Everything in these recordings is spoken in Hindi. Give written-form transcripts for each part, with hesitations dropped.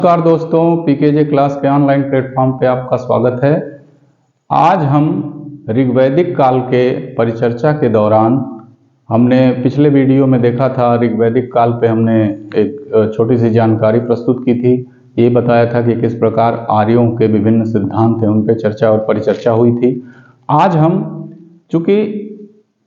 नमस्कार दोस्तों, पीकेजे क्लास के ऑनलाइन प्लेटफॉर्म पे आपका स्वागत है। आज हम ऋग्वैदिक काल के परिचर्चा के दौरान हमने पिछले वीडियो में देखा था, ऋग्वैदिक काल पे हमने एक छोटी सी जानकारी प्रस्तुत की थी। ये बताया था कि किस प्रकार आर्यों के विभिन्न सिद्धांत हैं, उन पे चर्चा और परिचर्चा हुई थी। आज हम, चूँकि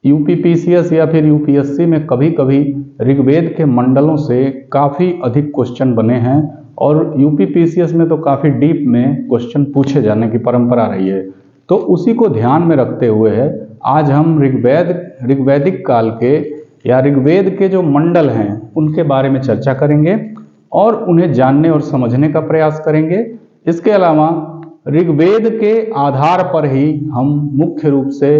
यूपीपीसीएस या फिर यूपीएससी में कभी कभी ऋग्वेद के मंडलों से काफ़ी अधिक क्वेश्चन बने हैं और यूपीपीसीएस में तो काफ़ी डीप में क्वेश्चन पूछे जाने की परंपरा रही है, तो उसी को ध्यान में रखते हुए आज हम ऋग्वैदिक काल के या ऋग्वेद के जो मंडल हैं उनके बारे में चर्चा करेंगे और उन्हें जानने और समझने का प्रयास करेंगे। इसके अलावा ऋग्वेद के आधार पर ही हम मुख्य रूप से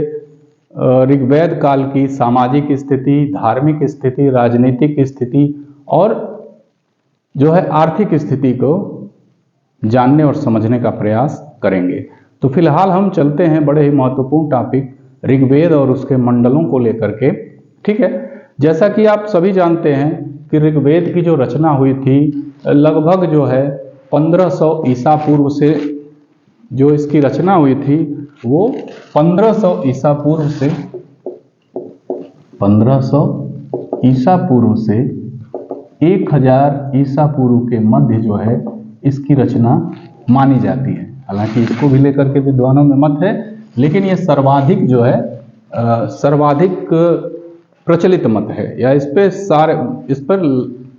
ऋग्वेद काल की सामाजिक स्थिति, धार्मिक स्थिति, राजनीतिक स्थिति और जो है आर्थिक स्थिति को जानने और समझने का प्रयास करेंगे। तो फिलहाल हम चलते हैं बड़े ही महत्वपूर्ण टॉपिक ऋग्वेद और उसके मंडलों को लेकर के। ठीक है, जैसा कि आप सभी जानते हैं कि ऋग्वेद की जो रचना हुई थी लगभग जो है 1500 ईसा पूर्व से, जो इसकी रचना हुई थी वो 1500 ईसा पूर्व से 1000 ईसा पूर्व के मध्य जो है इसकी रचना मानी जाती है। हालांकि इसको भी लेकर के विद्वानों में मत है, लेकिन ये सर्वाधिक जो है सर्वाधिक प्रचलित मत है, या इस पर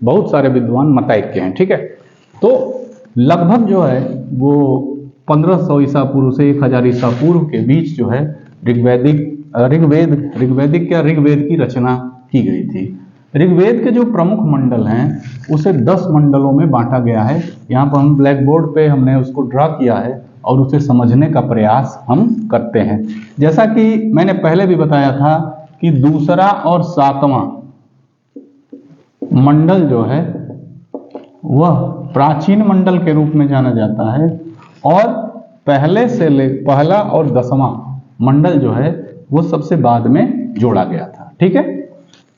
बहुत सारे विद्वान मतैक्य हैं। ठीक है, तो लगभग जो है वो 1500 ईसा पूर्व से 1000 ईसा पूर्व के बीच जो है ऋग्वेद की रचना की गई थी। ऋग्वेद के जो प्रमुख मंडल हैं उसे 10 मंडलों में बांटा गया है। यहाँ पर हम ब्लैक बोर्ड पे हमने उसको ड्रा किया है और उसे समझने का प्रयास हम करते हैं। जैसा कि मैंने पहले भी बताया था कि दूसरा और 7वां मंडल जो है वह प्राचीन मंडल के रूप में जाना जाता है और पहला और 10वां मंडल जो है वो सबसे बाद में जोड़ा गया था। ठीक है,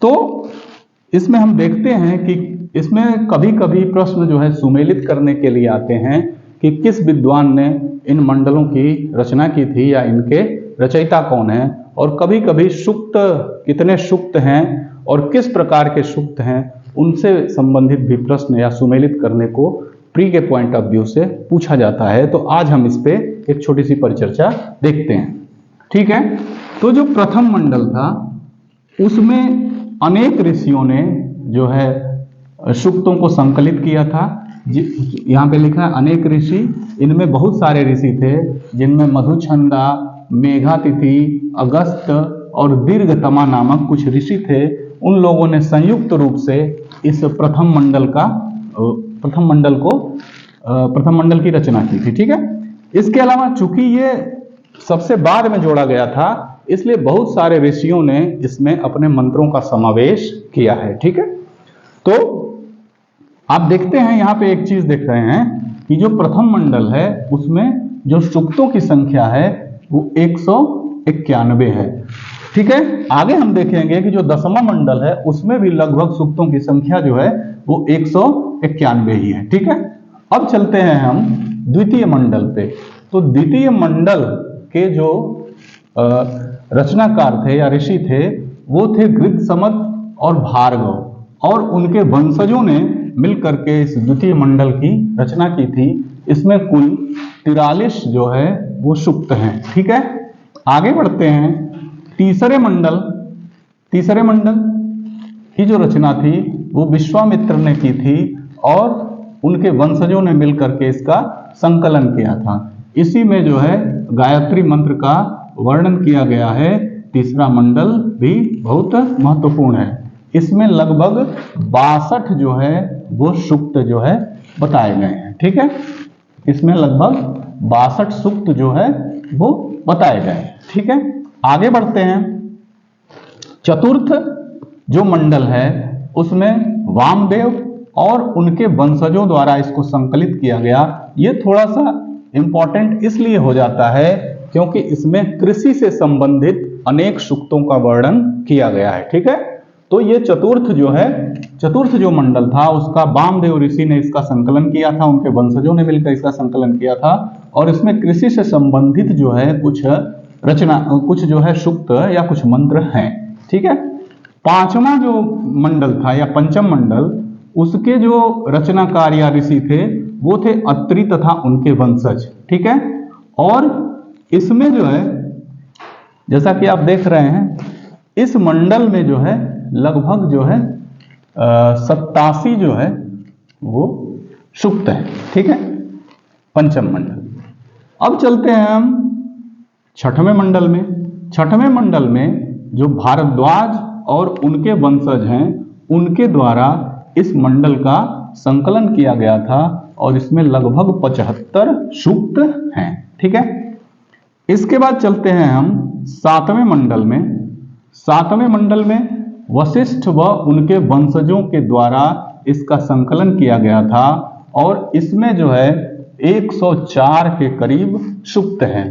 तो इसमें हम देखते हैं कि इसमें कभी कभी प्रश्न जो है सुमेलित करने के लिए आते हैं कि किस विद्वान ने इन मंडलों की रचना की थी या इनके रचयिता कौन है, और कभी कभी सूक्त, कितने सूक्त हैं और किस प्रकार के सूक्त हैं, उनसे संबंधित भी प्रश्न या सुमेलित करने को प्री के पॉइंट ऑफ व्यू से पूछा जाता है। तो आज हम इस पे एक छोटी सी परिचर्चा देखते हैं। ठीक है, तो जो प्रथम मंडल था उसमें अनेक ऋषियों ने जो है सूक्तों को संकलित किया था। यहाँ पे लिखा है अनेक ऋषि, इनमें बहुत सारे ऋषि थे जिनमें मधुछंदा, मेघातिथि, अगस्त और दीर्घतमा नामक कुछ ऋषि थे। उन लोगों ने संयुक्त रूप से इस प्रथम मंडल की रचना की थी। ठीक है, इसके अलावा चूंकि ये सबसे बाद में जोड़ा गया था इसलिए बहुत सारे ऋषियों ने इसमें अपने मंत्रों का समावेश किया है। ठीक है, तो आप देखते हैं यहाँ पे एक चीज देख रहे हैं कि जो प्रथम मंडल है उसमें जो सूक्तों की संख्या है वो 191 है। ठीक है, आगे हम देखेंगे कि जो 10वां मंडल है उसमें भी लगभग सूक्तों की संख्या जो है वो 191 ही है। ठीक है, अब चलते हैं हम द्वितीय मंडल पे। तो द्वितीय मंडल के जो रचनाकार थे या ऋषि थे वो थे गृत्समत और भार्गव, और उनके वंशजों ने मिलकर के इस द्वितीय मंडल की रचना की थी। इसमें कुल 43 जो है वो सूक्त हैं। ठीक है, आगे बढ़ते हैं। तीसरे मंडल की जो रचना थी वो विश्वामित्र ने की थी और उनके वंशजों ने मिलकर के इसका संकलन किया था। इसी में जो है गायत्री मंत्र का वर्णन किया गया है। तीसरा मंडल भी बहुत महत्वपूर्ण है। इसमें लगभग 62 जो है वो सूक्त जो है बताए गए हैं। ठीक है, इसमें लगभग 62 सूक्त जो है वो बताए गए हैं। ठीक है, आगे बढ़ते हैं। चतुर्थ जो मंडल है उसमें वामदेव और उनके वंशजों द्वारा इसको संकलित किया गया। ये थोड़ा सा इंपॉर्टेंट इसलिए हो जाता है क्योंकि इसमें कृषि से संबंधित अनेक सूक्तों का वर्णन किया गया है। ठीक है, तो ये चतुर्थ जो मंडल था उसका वामदेव ऋषि ने इसका संकलन किया था, उनके वंशजों ने मिलकर इसका संकलन किया था। और इसमें कृषि से संबंधित जो है कुछ रचना, कुछ जो है सूक्त या कुछ मंत्र हैं। ठीक है। पांचवा जो मंडल था या पंचम मंडल, उसके जो रचनाकार या ऋषि थे वो थे अत्रि तथा उनके वंशज। ठीक है। और इसमें जो है जैसा कि आप देख रहे हैं, इस मंडल में जो है लगभग जो है 87 जो है वो सूक्त है। ठीक है, पंचम मंडल। अब चलते हैं हम छठवें मंडल में। छठवें मंडल में जो भारद्वाज और उनके वंशज हैं उनके द्वारा इस मंडल का संकलन किया गया था और इसमें लगभग 75 सूक्त हैं। ठीक है। इसके बाद चलते हैं हम सातवें मंडल में। सातवें मंडल में वशिष्ठ व उनके वंशजों के द्वारा इसका संकलन किया गया था और इसमें जो है 104 के करीब सूक्त हैं।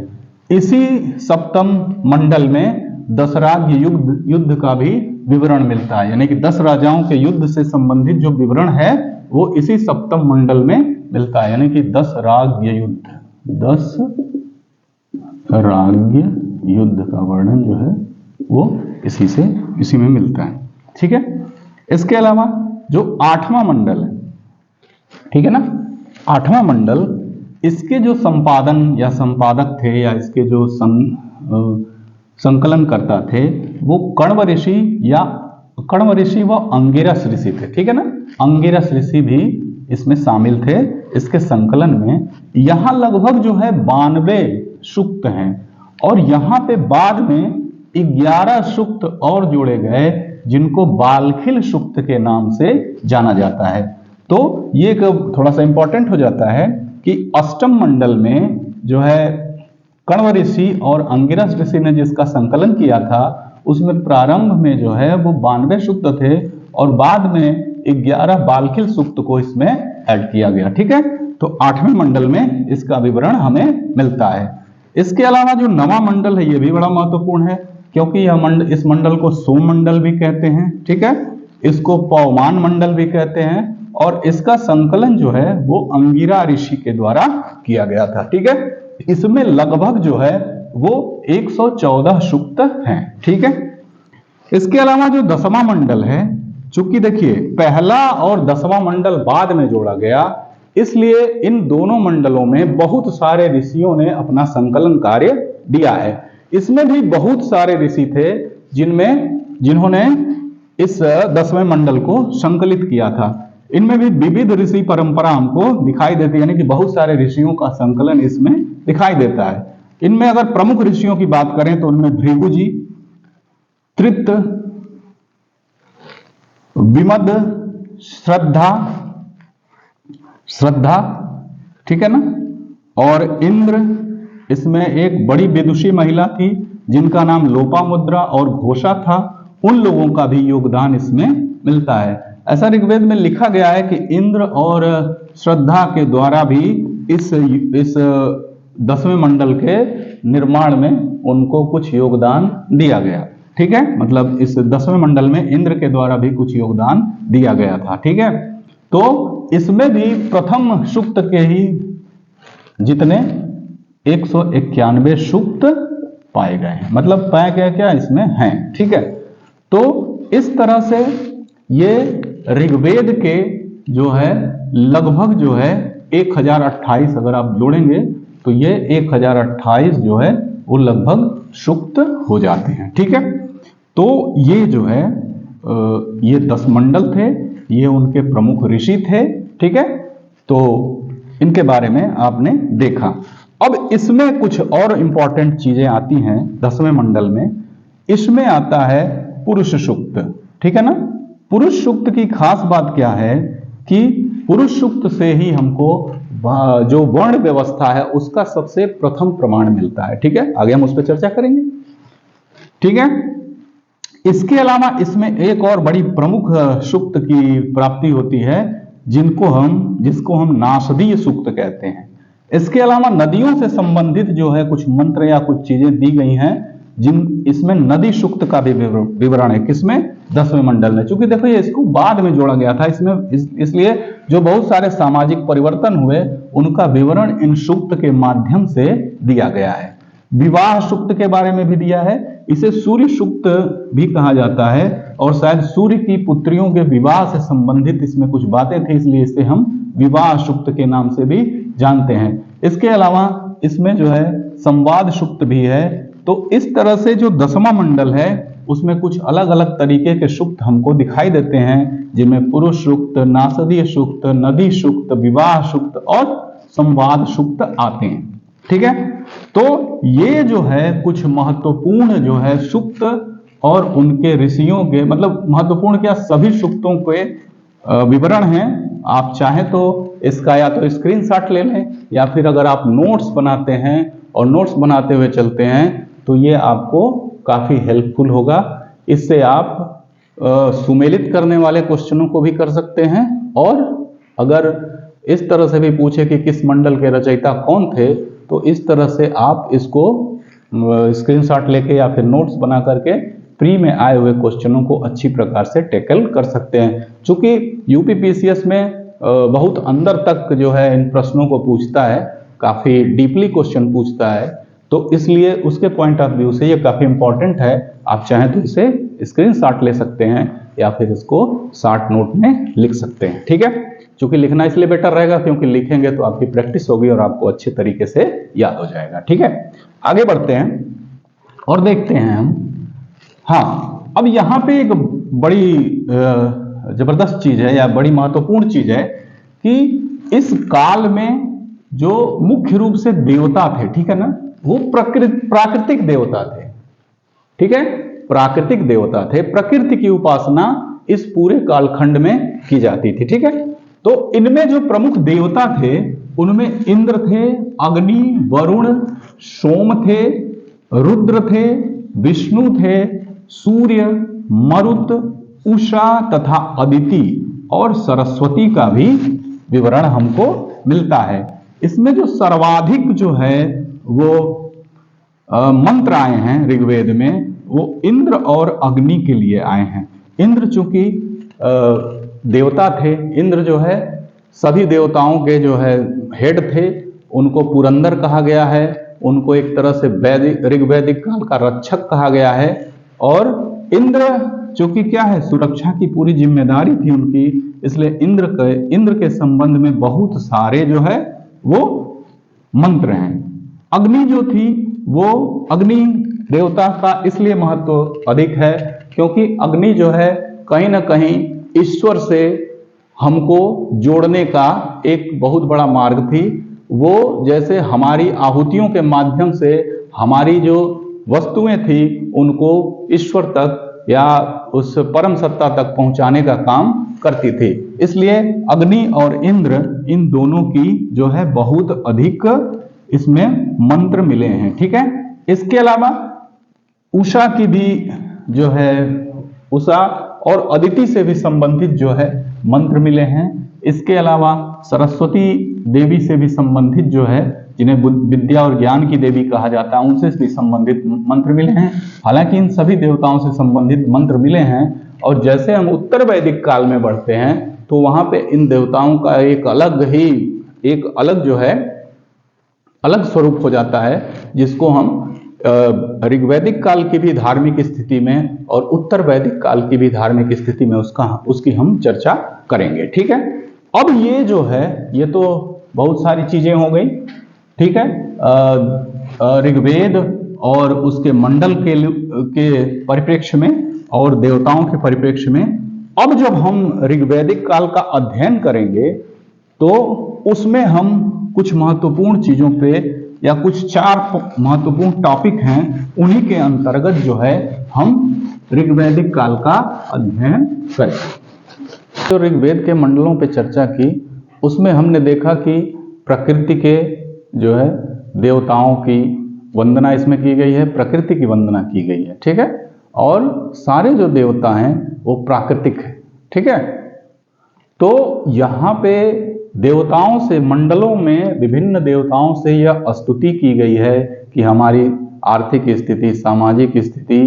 इसी सप्तम मंडल में दशराज युद्ध का भी विवरण मिलता है, यानी कि 10 राजाओं के युद्ध से संबंधित जो विवरण है वो इसी सप्तम मंडल में मिलता है, यानी कि 10 राज्य युद्ध का वर्णन जो है वो इसी में मिलता है। ठीक है। इसके अलावा जो आठवां मंडल है, ठीक है ना, आठवां मंडल, इसके जो संपादन या संपादक थे या इसके जो संकलन करता थे वो कण्व ऋषि व अंगिरस ऋषि थे। ठीक है ना, अंगिरस ऋषि भी इसमें शामिल थे इसके संकलन में। यहां लगभग जो है 92 सूक्त हैं और यहां पे बाद में 11 सूक्त और जोड़े गए जिनको बालखिल सूक्त के नाम से जाना जाता है। तो ये थोड़ा सा इंपॉर्टेंट हो जाता है कि अष्टम मंडल में जो है कण्व ऋषि और अंगिरस ऋषि ने जिसका संकलन किया था उसमें प्रारंभ में जो है वो 92 सूक्त थे और बाद में 11 बालखिल सूक्त को इसमें ऐड किया गया। ठीक है। तो आठवें मंडल में इसका विवरण हमें मिलता है। इसके अलावा जो नवा मंडल है ये भी बड़ा महत्वपूर्ण है क्योंकि यह इस मंडल को सोम मंडल भी कहते हैं। ठीक है। इसको पवमान मंडल भी कहते हैं और इसका संकलन जो है वो अंगिरा ऋषि के द्वारा किया गया था। ठीक है। इसमें लगभग जो है वो 114 सूक्त हैं। ठीक है। इसके अलावा जो 10वां मंडल है, चूंकि देखिए पहला और 10वां मंडल बाद में जोड़ा गया इसलिए इन दोनों मंडलों में बहुत सारे ऋषियों ने अपना संकलन कार्य दिया है। इसमें भी बहुत सारे ऋषि थे जिन्होंने इस 10वें मंडल को संकलित किया था। इनमें भी विविध ऋषि परंपरा हमको दिखाई देती है, यानी कि बहुत सारे ऋषियों का संकलन इसमें दिखाई देता है। इनमें अगर प्रमुख ऋषियों की बात करें तो उनमें भृगु जी, त्रित, विमद, श्रद्धा, ठीक है ना, और इंद्र। इसमें एक बड़ी विदुषी महिला थी जिनका नाम लोपामुद्रा और घोषा था, उन लोगों का भी योगदान इसमें मिलता है। ऐसा ऋग्वेद में लिखा गया है कि इंद्र और श्रद्धा के द्वारा भी इस 10वें मंडल के निर्माण में उनको कुछ योगदान दिया गया। ठीक है, मतलब इस 10वें मंडल में इंद्र के द्वारा भी कुछ योगदान दिया गया था। ठीक है, तो इसमें भी प्रथम सूक्त के ही जितने 191 सूक्त पाए गए हैं, मतलब पाया गया क्या इसमें हैं। ठीक है, तो इस तरह से ये ऋग्वेद के जो है लगभग जो है 1028, अगर आप जोड़ेंगे तो ये 1028 जो है वो लगभग सूक्त हो जाते हैं। ठीक है, तो ये जो है ये 10 मंडल थे, ये उनके प्रमुख ऋषि थे। ठीक है, तो इनके बारे में आपने देखा। अब इसमें कुछ और इंपॉर्टेंट चीजें आती हैं 10वें मंडल में। इसमें आता है पुरुष सूक्त। ठीक है ना, पुरुष सूक्त की खास बात क्या है कि पुरुष सूक्त से ही हमको जो वर्ण व्यवस्था है उसका सबसे प्रथम प्रमाण मिलता है। ठीक है, आगे हम उस पर चर्चा करेंगे। ठीक है, इसके अलावा इसमें एक और बड़ी प्रमुख सूक्त की प्राप्ति होती है जिसको हम नासदीय सूक्त कहते हैं। इसके अलावा नदियों से संबंधित जो है कुछ मंत्र या कुछ चीजें दी गई हैं जिन इसमें नदी सूक्त का भी विवरण है। किसमें? 10वें मंडल में। चूंकि देखो ये इसको बाद में जोड़ा गया था इसमें, इसलिए जो बहुत सारे सामाजिक परिवर्तन हुए उनका विवरण इन सूक्त के माध्यम से दिया गया है। विवाह सूक्त के बारे में भी दिया है, इसे सूर्य सूक्त भी कहा जाता है, और शायद सूर्य की पुत्रियों के विवाह से संबंधित इसमें कुछ बातें थी, इसलिए इसे हम विवाह सूक्त के नाम से भी जानते हैं। इसके अलावा इसमें जो है संवाद सूक्त भी है। तो इस तरह से जो 10वां मंडल है उसमें कुछ अलग अलग तरीके के सूक्त हमको दिखाई देते हैं, जिनमें पुरुष सूक्त, नासदीय सूक्त, नदी सूक्त, विवाह सूक्त और संवाद सूक्त आते हैं। ठीक है, तो ये जो है कुछ महत्वपूर्ण जो है सूक्त और उनके ऋषियों के, मतलब महत्वपूर्ण क्या, सभी सूक्तों के विवरण हैं। आप चाहें तो इसका या तो स्क्रीनशॉट ले लें, या फिर अगर आप नोट्स बनाते हैं और नोट्स बनाते हुए चलते हैं तो ये आपको काफी हेल्पफुल होगा। इससे आप सुमेलित करने वाले क्वेश्चनों को भी कर सकते हैं, और अगर इस तरह से भी पूछे कि किस मंडल के रचयिता कौन थे, तो इस तरह से आप इसको स्क्रीनशॉट लेके या फिर नोट्स बना करके प्री में आए हुए क्वेश्चनों को अच्छी प्रकार से टैकल कर सकते हैं। चूंकि यूपीपीसीएस में बहुत अंदर तक जो है इन प्रश्नों को पूछता है, काफी डीपली क्वेश्चन पूछता है, तो इसलिए उसके पॉइंट ऑफ व्यू से ये काफी इंपॉर्टेंट है। आप चाहें तो इसे स्क्रीनशॉट ले सकते हैं या फिर इसको शॉर्ट नोट में लिख सकते हैं। ठीक है, क्योंकि लिखना इसलिए बेटर रहेगा क्योंकि लिखेंगे तो आपकी प्रैक्टिस होगी और आपको अच्छे तरीके से याद हो जाएगा। ठीक है, आगे बढ़ते हैं और देखते हैं हम। हाँ, अब यहाँ पे एक बड़ी जबरदस्त चीज है या बड़ी महत्वपूर्ण चीज है कि इस काल में जो मुख्य रूप से देवता थे, ठीक है ना, वो प्राकृतिक देवता थे। ठीक है, प्राकृतिक देवता थे। प्रकृति की उपासना इस पूरे कालखंड में की जाती थी। ठीक है, तो इनमें जो प्रमुख देवता थे उनमें इंद्र थे, अग्नि, वरुण, सोम थे, रुद्र थे, विष्णु थे, सूर्य, मरुत, उषा तथा अदिति और सरस्वती का भी विवरण हमको मिलता है। इसमें जो सर्वाधिक जो है वो मंत्र आए हैं ऋग्वेद में, वो इंद्र और अग्नि के लिए आए हैं। इंद्र चूंकि देवता थे, इंद्र जो है सभी देवताओं के जो है हेड थे, उनको पुरंदर कहा गया है, उनको एक तरह से ऋग्वैदिक काल का रक्षक कहा गया है। और इंद्र चूंकि क्या है, सुरक्षा की पूरी जिम्मेदारी थी उनकी, इसलिए इंद्र के संबंध में बहुत सारे जो है वो मंत्र हैं। अग्नि जो थी वो अग्नि देवता का इसलिए महत्व अधिक है क्योंकि अग्नि जो है कहीं ना कहीं ईश्वर से हमको जोड़ने का एक बहुत बड़ा मार्ग थी। वो जैसे हमारी आहुतियों के माध्यम से हमारी जो वस्तुएं थी उनको ईश्वर तक या उस परम सत्ता तक पहुंचाने का काम करती थी। इसलिए अग्नि और इंद्र इन दोनों की जो है बहुत अधिक इसमें मंत्र मिले हैं। ठीक है, इसके अलावा उषा की भी जो है, उषा और अदिति से भी संबंधित जो है मंत्र मिले हैं। इसके अलावा सरस्वती देवी से भी संबंधित जो है, जिन्हें विद्या और ज्ञान की देवी कहा जाता है, उनसे भी संबंधित मंत्र मिले हैं। हालांकि इन सभी देवताओं से संबंधित मंत्र मिले हैं, और जैसे हम उत्तर वैदिक काल में बढ़ते हैं तो वहां पे इन देवताओं का एक अलग जो है अलग स्वरूप हो जाता है, जिसको हम ऋग्वैदिक काल की भी धार्मिक स्थिति में और उत्तर वैदिक काल की भी धार्मिक स्थिति में उसकी हम चर्चा करेंगे। ठीक है, अब ये जो है ये तो बहुत सारी चीजें हो गई। ठीक है, ऋग्वेद और उसके मंडल के परिप्रेक्ष्य में और देवताओं के परिप्रेक्ष्य में। अब जब हम ऋग्वैदिक काल का अध्ययन करेंगे तो उसमें हम कुछ महत्वपूर्ण चीजों पे या कुछ 4 महत्वपूर्ण टॉपिक हैं, उन्हीं के अंतर्गत जो है हम ऋग्वैदिक काल का अध्ययन करें। तो ऋग्वेद के मंडलों पे चर्चा की, उसमें हमने देखा कि प्रकृति के जो है देवताओं की वंदना इसमें की गई है, प्रकृति की वंदना की गई है। ठीक है, और सारे जो देवता हैं वो प्राकृतिक है। ठीक है, तो यहाँ पे देवताओं से, मंडलों में विभिन्न देवताओं से यह स्तुति की गई है कि हमारी आर्थिक स्थिति, सामाजिक स्थिति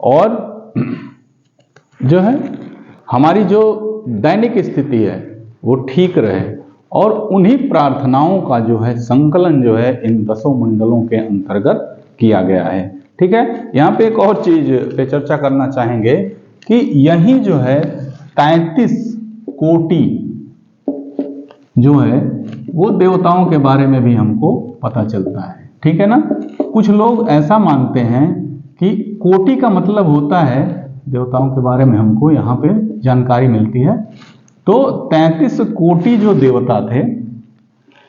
और जो है हमारी जो दैनिक स्थिति है वो ठीक रहे, और उन्हीं प्रार्थनाओं का जो है संकलन जो है इन 10 मंडलों के अंतर्गत किया गया है। ठीक है, यहाँ पे एक और चीज पे चर्चा करना चाहेंगे कि यही जो है 33 कोटि जो है वो देवताओं के बारे में भी हमको पता चलता है। ठीक है ना, कुछ लोग ऐसा मानते हैं कि कोटि का मतलब होता है, देवताओं के बारे में हमको यहाँ पे जानकारी मिलती है, तो 33 कोटि जो देवता थे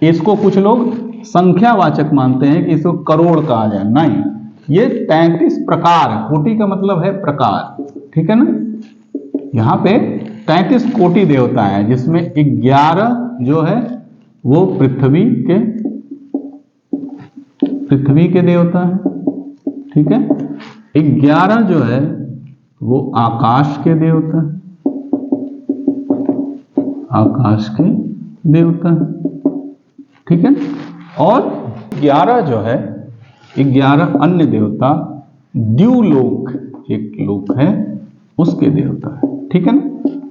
इसको कुछ लोग संख्यावाचक मानते हैं कि इसको करोड़ कहा जाए। नहीं, ये 33 प्रकार, कोटि का मतलब है प्रकार। ठीक है ना, यहाँ पे 33 कोटि देवता है जिसमें 11 जो है वो पृथ्वी के देवता है। ठीक है, 11 जो है वो आकाश के देवता है, आकाश के देवता है। ठीक है, और 11 जो है 11 अन्य देवता द्युलोक, एक लोक है उसके देवता है। ठीक है ना,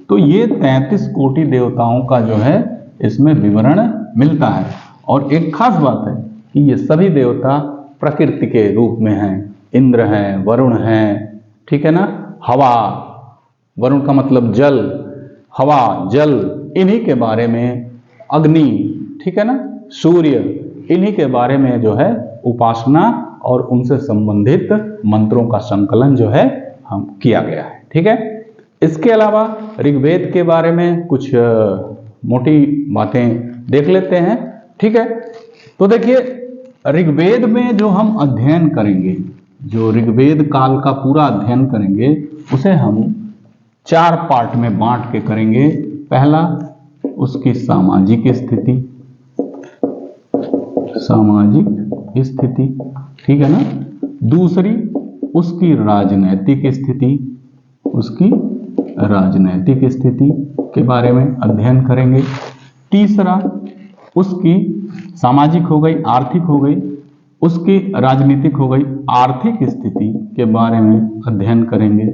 तो ये 33 कोटि देवताओं का जो है इसमें विवरण मिलता है। और एक खास बात है कि ये सभी देवता प्रकृति के रूप में हैं, इंद्र हैं, वरुण हैं। ठीक है ना, हवा, वरुण का मतलब जल, हवा, जल, इन्हीं के बारे में, अग्नि, ठीक है ना, सूर्य, इन्हीं के बारे में जो है उपासना और उनसे संबंधित मंत्रों का संकलन जो है हम किया गया है। ठीक है, इसके अलावा ऋग्वेद के बारे में कुछ मोटी बातें देख लेते हैं। ठीक है, तो देखिए ऋग्वेद में जो हम अध्ययन करेंगे, जो ऋग्वेद काल का पूरा अध्ययन करेंगे उसे हम 4 पार्ट में बांट के करेंगे। पहला, उसकी सामाजिक स्थिति, सामाजिक स्थिति, ठीक है ना। दूसरी, उसकी राजनैतिक स्थिति, उसकी राजनैतिक स्थिति के बारे में अध्ययन करेंगे। तीसरा, उसकी सामाजिक हो गई, आर्थिक हो गई, उसकी राजनीतिक हो गई, आर्थिक स्थिति के बारे में अध्ययन करेंगे,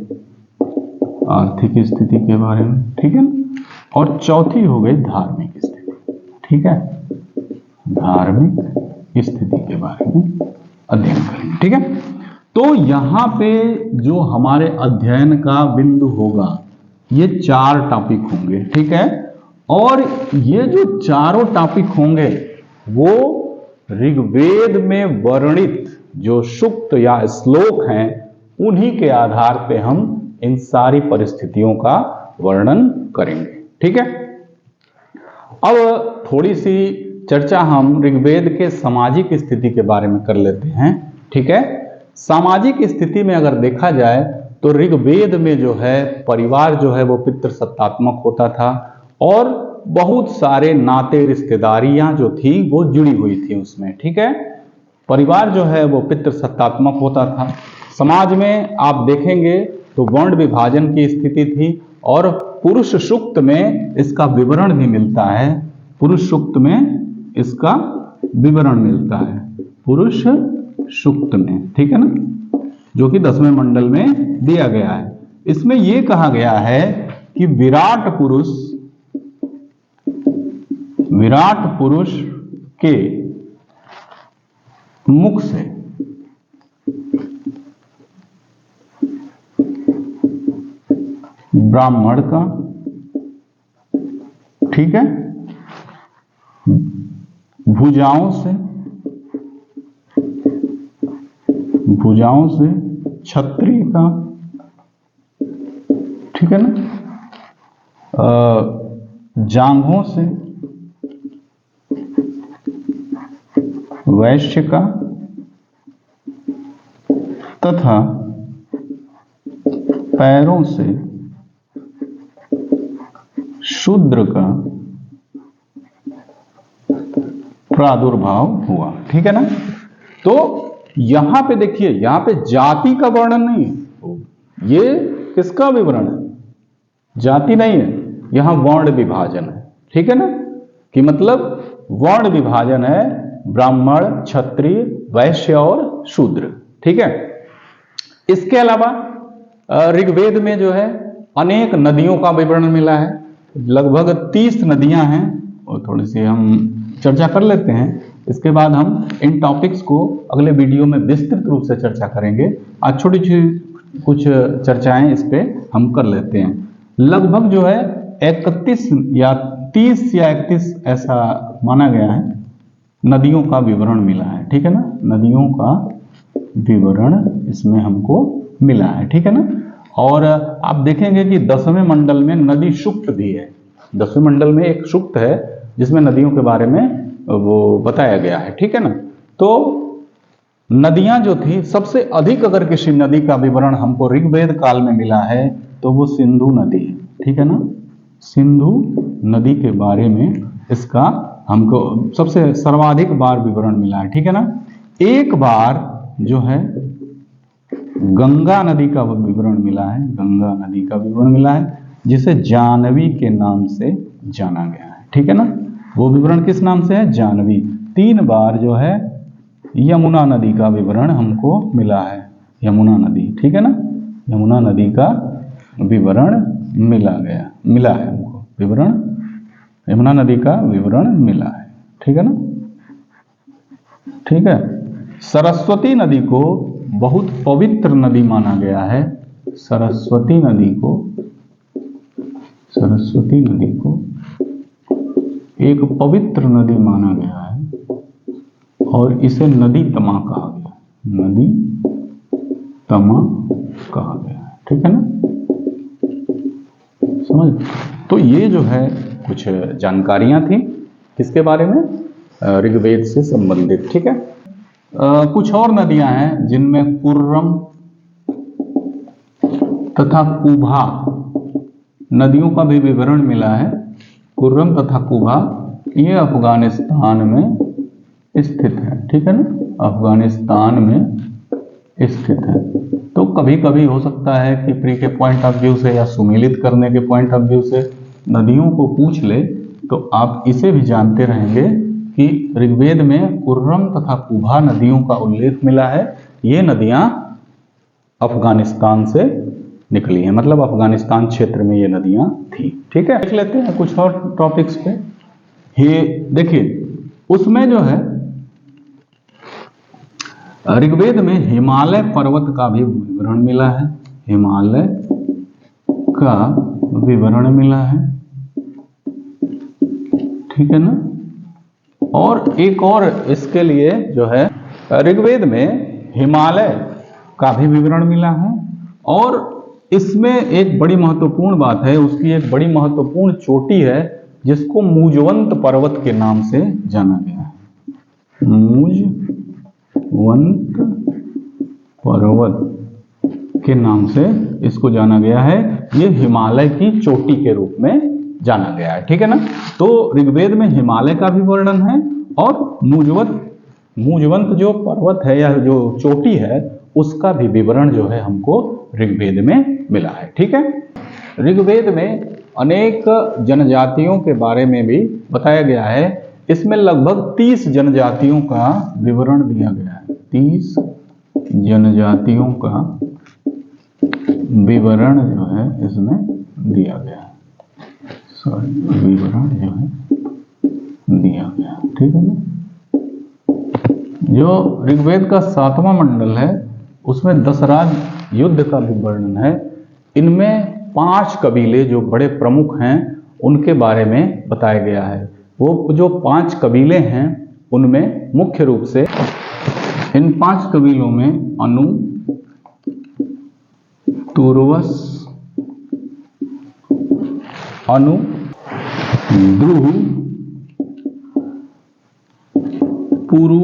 आर्थिक स्थिति के बारे में, ठीक है। और चौथी हो गई धार्मिक स्थिति, ठीक है, धार्मिक स्थिति के बारे में अध्ययन करेंगे, ठीक है। तो यहाँ पे जो हमारे अध्ययन का बिंदु होगा ये 4 टॉपिक होंगे, ठीक है। और ये जो चारों टॉपिक होंगे वो ऋग्वेद में वर्णित जो सूक्त या श्लोक हैं उन्हीं के आधार पे हम इन सारी परिस्थितियों का वर्णन करेंगे, ठीक है। अब थोड़ी सी चर्चा हम ऋग्वेद के सामाजिक स्थिति के बारे में कर लेते हैं, ठीक है। सामाजिक स्थिति में अगर देखा जाए तो ऋग्वेद में जो है परिवार जो है वो पितृसत्तात्मक होता था और बहुत सारे नाते रिश्तेदारियां जो थी वो जुड़ी हुई थी उसमें, ठीक है। परिवार जो है वो पितृसत्तात्मक होता था। समाज में आप देखेंगे तो वर्ण विभाजन की स्थिति थी और पुरुष सूक्त में इसका विवरण भी मिलता है, पुरुष सूक्त में इसका विवरण मिलता है, पुरुष सूक्त में, ठीक है ना, जो कि 10वें मंडल में दिया गया है। इसमें यह कहा गया है कि विराट पुरुष के मुख से ब्राह्मण का, ठीक है, भुजाओं से क्षत्रिय का, ठीक है ना, जांघों से वैश्य का तथा पैरों से शूद्र का प्रादुर्भाव हुआ, ठीक है ना। तो यहां पे देखिए, यहां पे जाति का वर्णन नहीं है, ये किसका विवरण है, जाति नहीं है, यहां वर्ण विभाजन है, ठीक है ना, कि मतलब वर्ण विभाजन है, ब्राह्मण, क्षत्रिय, वैश्य और शूद्र, ठीक है। इसके अलावा ऋग्वेद में जो है अनेक नदियों का विवरण मिला है, लगभग 30 नदियां हैं, और थोड़ी सी हम चर्चा कर लेते हैं। इसके बाद हम इन टॉपिक्स को अगले वीडियो में विस्तृत रूप से चर्चा करेंगे। आज छोटी छोटी कुछ चर्चाएं इस पे हम कर लेते हैं। लगभग जो है 31 या 30 या 31 ऐसा माना गया है नदियों का विवरण मिला है, ठीक है ना। नदियों का विवरण इसमें हमको मिला है, ठीक है ना। और आप देखेंगे कि 10वें मंडल में नदी सूक्त भी है। 10वें मंडल में एक सूक्त है जिसमें नदियों के बारे में वो बताया गया है, ठीक है ना। तो नदियां जो थी, सबसे अधिक अगर किसी नदी का विवरण हमको ऋग्वेद काल में मिला है तो वो सिंधु नदी है, ठीक है ना। सिंधु नदी के बारे में इसका हमको सबसे सर्वाधिक बार विवरण मिला है, ठीक है ना। एक बार जो है गंगा नदी का विवरण मिला है, गंगा नदी का विवरण मिला है, जिसे जानवी के नाम से जाना गया है, ठीक है ना। वो विवरण किस नाम से है? जानवी। 3 बार जो है यमुना नदी का विवरण हमको मिला है, यमुना नदी, ठीक है ना। यमुना नदी का विवरण मिला है हमको, विवरण यमुना नदी का विवरण मिला है, ठीक है ना। ठीक है। सरस्वती नदी को बहुत पवित्र नदी माना गया है। सरस्वती नदी को एक पवित्र नदी माना गया है और इसे नदी तमा कहा गया, नदी तमा कहा गया है, ठीक है ना। समझ। तो ये जो है कुछ जानकारियां थी किसके बारे में? ऋग्वेद से संबंधित, ठीक है। कुछ और नदियां हैं जिनमें कुर्रम तथा कुभा नदियों का भी विवरण मिला है। कुर्रम तथा कुभा ये अफगानिस्तान में स्थित है, ठीक है ना। अफगानिस्तान में स्थित है। तो कभी कभी हो सकता है कि प्री के पॉइंट ऑफ व्यू से या सुमेलित करने के पॉइंट ऑफ व्यू से नदियों को पूछ ले तो आप इसे भी जानते रहेंगे कि ऋग्वेद में कुर्रम तथा कुभा नदियों का उल्लेख मिला है। ये नदियां अफगानिस्तान से निकली हैं, मतलब अफगानिस्तान क्षेत्र में ये नदियां थी, ठीक है। देख लेते हैं कुछ और टॉपिक्स पे। ये देखिए, उसमें जो है ऋग्वेद में हिमालय पर्वत का भी विवरण मिला है, हिमालय का विवरण मिला है, ठीक है ना। और एक और इसके लिए जो है ऋग्वेद में हिमालय का भी विवरण मिला है। और इसमें एक बड़ी महत्वपूर्ण बात है, उसकी एक बड़ी महत्वपूर्ण चोटी है जिसको मूजवंत पर्वत के नाम से जाना गया है। मूजवंत पर्वत के नाम से इसको जाना गया है। ये हिमालय की चोटी के रूप में जाना गया है, ठीक है ना। तो ऋग्वेद में हिमालय का भी वर्णन है और मूजवंत जो पर्वत है या जो चोटी है उसका भी विवरण जो है हमको ऋग्वेद में मिला है, ठीक है। ऋग्वेद में अनेक जनजातियों के बारे में भी बताया गया है। इसमें लगभग 30 जनजातियों का विवरण दिया गया है। 30 जनजातियों का विवरण जो है इसमें दिया गया है, विवरण जो है दिया गया, ठीक है ना। जो ऋग्वेद का 7वां मंडल है उसमें दशराज युद्ध का भी वर्णन है। इनमें 5 कबीले जो बड़े प्रमुख हैं उनके बारे में बताया गया है। वो जो 5 कबीले हैं उनमें मुख्य रूप से इन 5 कबीलों में अनु, तुर्वस, अनु, द्रुह, पुरु,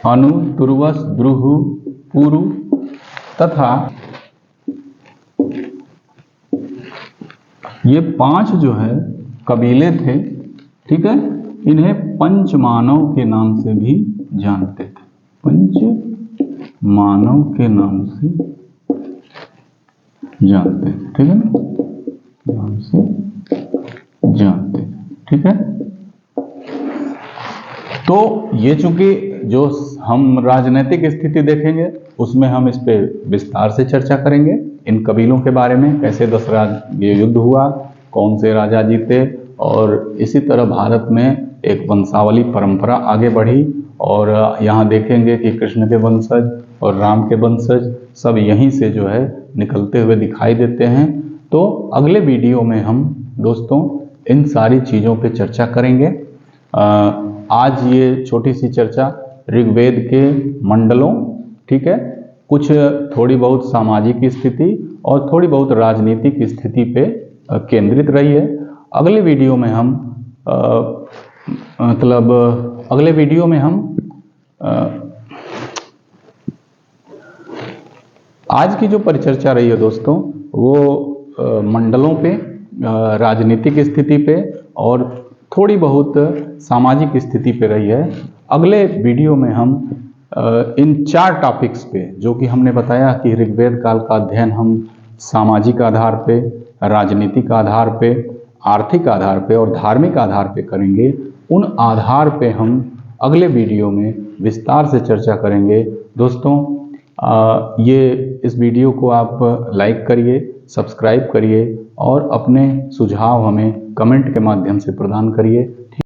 अनु, तुर्वस, द्रुह, पुरु तथा ये 5 जो है कबीले थे, ठीक है। इन्हें पंच मानव के नाम से भी जानते थे, पंच मानव के नाम से जानते थे, ठीक है ना, नाम से जानते थे, ठीक है। तो ये चूंकि जो हम राजनीतिक स्थिति देखेंगे उसमें हम इस पे विस्तार से चर्चा करेंगे, इन कबीलों के बारे में, कैसे दशरथ ये युद्ध हुआ, कौन से राजा जीते, और इसी तरह भारत में एक वंशावली परंपरा आगे बढ़ी और यहाँ देखेंगे कि कृष्ण के वंशज और राम के वंशज सब यहीं से जो है निकलते हुए दिखाई देते हैं। तो अगले वीडियो में हम दोस्तों इन सारी चीज़ों पे चर्चा करेंगे। आज ये छोटी सी चर्चा ऋग्वेद के मंडलों, ठीक है, कुछ थोड़ी बहुत सामाजिक स्थिति और थोड़ी बहुत राजनीतिक स्थिति पे केंद्रित रही है। अगले वीडियो में हम अगले वीडियो में हम आज की जो परिचर्चा रही है दोस्तों वो मंडलों पे, राजनीतिक स्थिति पे और थोड़ी बहुत सामाजिक स्थिति पे रही है। अगले वीडियो में हम इन 4 टॉपिक्स पे, जो कि हमने बताया कि ऋग्वेद काल का अध्ययन हम सामाजिक आधार पे, राजनीतिक आधार पे, आर्थिक आधार पे और धार्मिक आधार पे करेंगे, उन आधार पे हम अगले वीडियो में विस्तार से चर्चा करेंगे। दोस्तों इस वीडियो को आप लाइक करिए, सब्सक्राइब करिए और अपने सुझाव हमें कमेंट के माध्यम से प्रदान करिए।